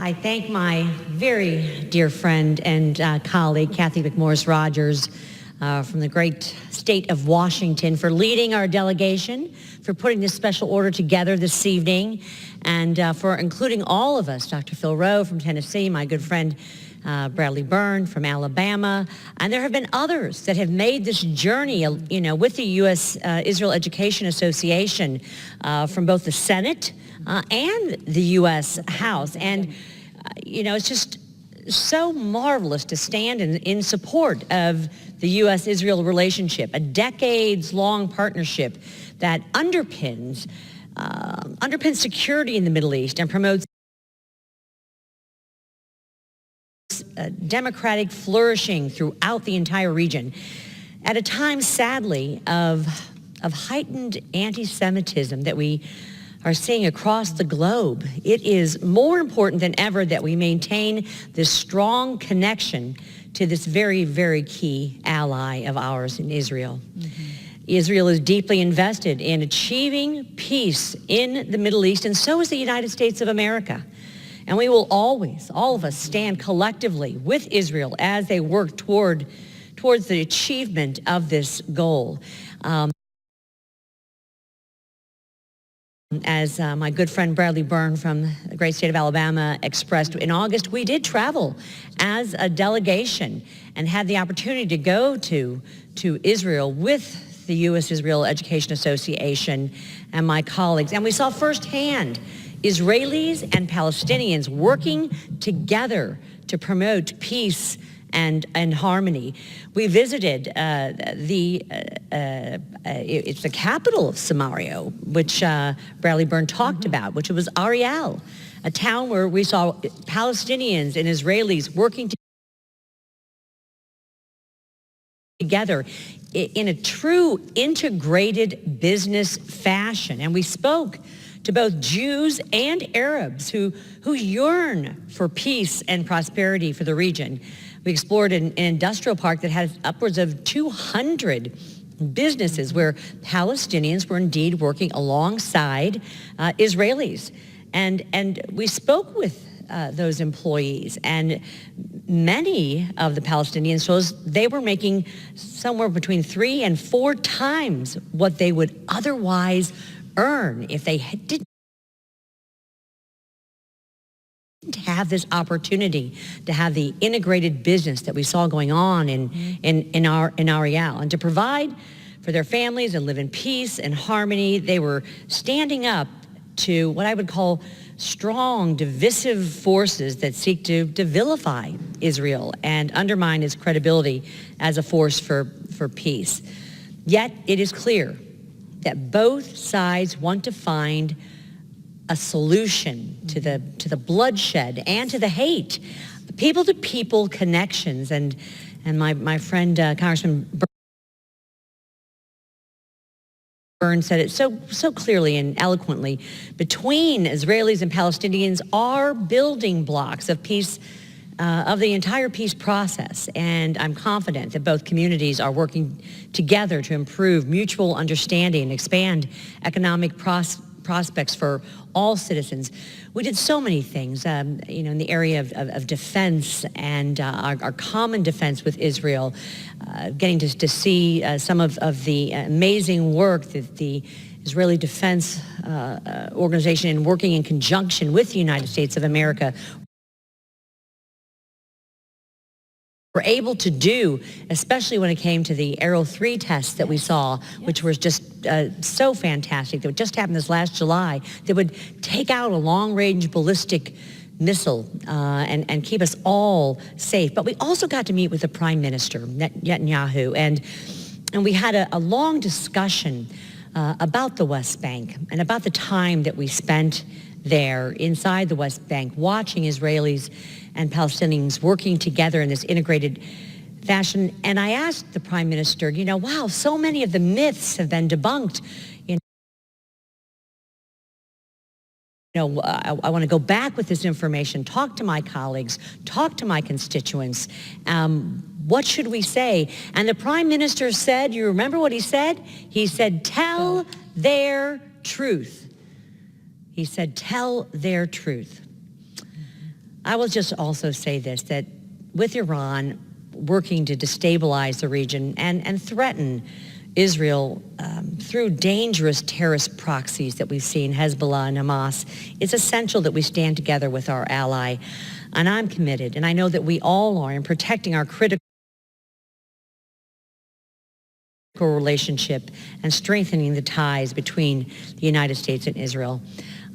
I thank my very dear friend and colleague, Kathy McMorris-Rogers, from the great state of Washington, for leading our delegation, for putting this special order together this evening, and for including all of us, Dr. Phil Rowe from Tennessee, my good friend Bradley Byrne from Alabama, and there have been others that have made this journey, with the U.S. Israel Education Association from both the Senate and the U.S. House. And, it's just so marvelous to stand in support of the U.S.-Israel relationship, a decades-long partnership that underpins security in the Middle East and promotes democratic flourishing throughout the entire region. At a time, sadly, of heightened anti-Semitism that we are seeing across the globe, it is more important than ever that we maintain this strong connection to this very, very key ally of ours in Israel. Mm-hmm. Israel is deeply invested in achieving peace in the Middle East, and so is the United States of America. And we will always, all of us, stand collectively with Israel as they work towards the achievement of this goal. As my good friend Bradley Byrne from the great state of Alabama expressed, in August we did travel as a delegation and had the opportunity to go to Israel with the U.S. Israel Education Association and my colleagues. And we saw firsthand Israelis and Palestinians working together to promote peace and harmony. We visited it's the capital of Samaria, which Bradley Byrne talked about, which was Ariel, a town where we saw Palestinians and Israelis working together in a true integrated business fashion. And we spoke to both Jews and Arabs who yearn for peace and prosperity for the region. We explored an industrial park that has upwards of 200 businesses where Palestinians were indeed working alongside Israelis. And we spoke with those employees, and many of the Palestinians told us they were making somewhere between 3 and 4 times what they would otherwise earn if they didn't have this opportunity to have the integrated business that we saw going on in Ariel, and to provide for their families and live in peace and harmony. They were standing up to what I would call strong, divisive forces that seek to vilify Israel and undermine its credibility as a force for peace. Yet it is clear that both sides want to find a solution to the bloodshed and to the hate, people-to-people connections. And my friend Congressman Byrne said it so clearly and eloquently. Between Israelis and Palestinians are building blocks of peace, of the entire peace process, and I'm confident that both communities are working together to improve mutual understanding and expand economic prospects for all citizens. We did so many things, in the area of defense and our common defense with Israel, getting to see some of the amazing work that the Israeli Defense Organization, and working in conjunction with the United States of America, were able to do, especially when it came to the Arrow 3 tests that we saw, which was just so fantastic. That just happened this last July. That would take out a long-range ballistic missile and keep us all safe. But we also got to meet with the Prime Minister, Netanyahu, and we had a long discussion about the West Bank and about the time that we spent there inside the West Bank, watching Israelis and Palestinians working together in this integrated fashion. And I asked the Prime Minister, wow, so many of the myths have been debunked. I want to go back with this information, talk to my colleagues, talk to my constituents. What should we say? And the Prime Minister said, you remember what he said? He said, tell their truth. He said, tell their truth. I will just also say this, that with Iran working to destabilize the region and threaten Israel through dangerous terrorist proxies that we've seen, Hezbollah and Hamas, it's essential that we stand together with our ally. And I'm committed, and I know that we all are, in protecting our critical relationship and strengthening the ties between the United States and Israel.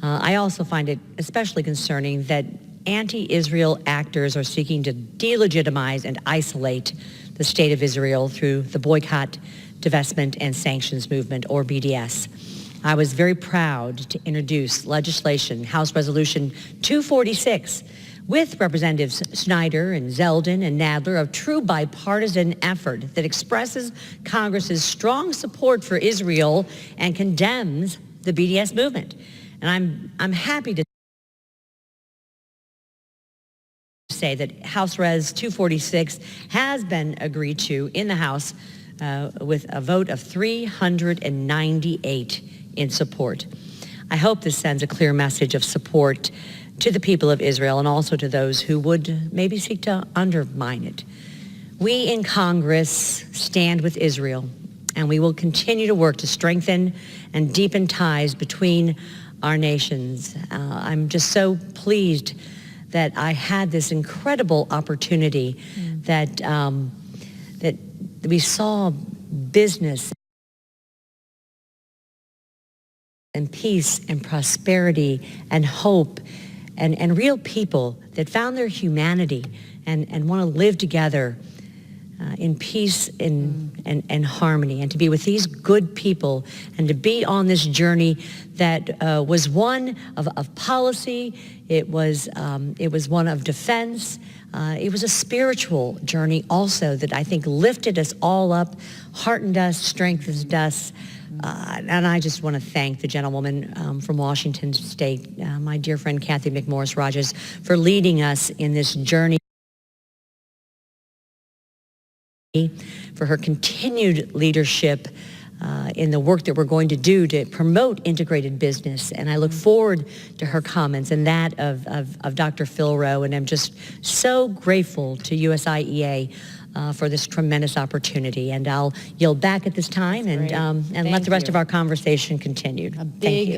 I also find it especially concerning that anti-Israel actors are seeking to delegitimize and isolate the state of Israel through the boycott, divestment, and sanctions movement, or BDS. I was very proud to introduce legislation, House Resolution 246, with Representatives Snyder and Zeldin and Nadler, a true bipartisan effort that expresses Congress's strong support for Israel and condemns the BDS movement. And I'm happy to say that House Res 246 has been agreed to in the House with a vote of 398 in support. I hope this sends a clear message of support to the people of Israel and also to those who would maybe seek to undermine it. We in Congress stand with Israel, and we will continue to work to strengthen and deepen ties between our nations. I'm just so pleased that I had this incredible opportunity that we saw business and peace and prosperity and hope and real people that found their humanity and want to live together in peace and harmony, and to be with these good people and to be on this journey that was one of policy. It was one of defense. It was a spiritual journey also that I think lifted us all up, heartened us, strengthened us. And I just want to thank the gentlewoman from Washington State, my dear friend Kathy McMorris Rogers, for leading us in this journey, for her continued leadership in the work that we're going to do to promote integrated business. And I look forward to her comments and that of Dr. Phil Rowe, and I'm just so grateful to USIEA for this tremendous opportunity. And I'll yield back at this time and let the rest of our conversation continue. Thank you.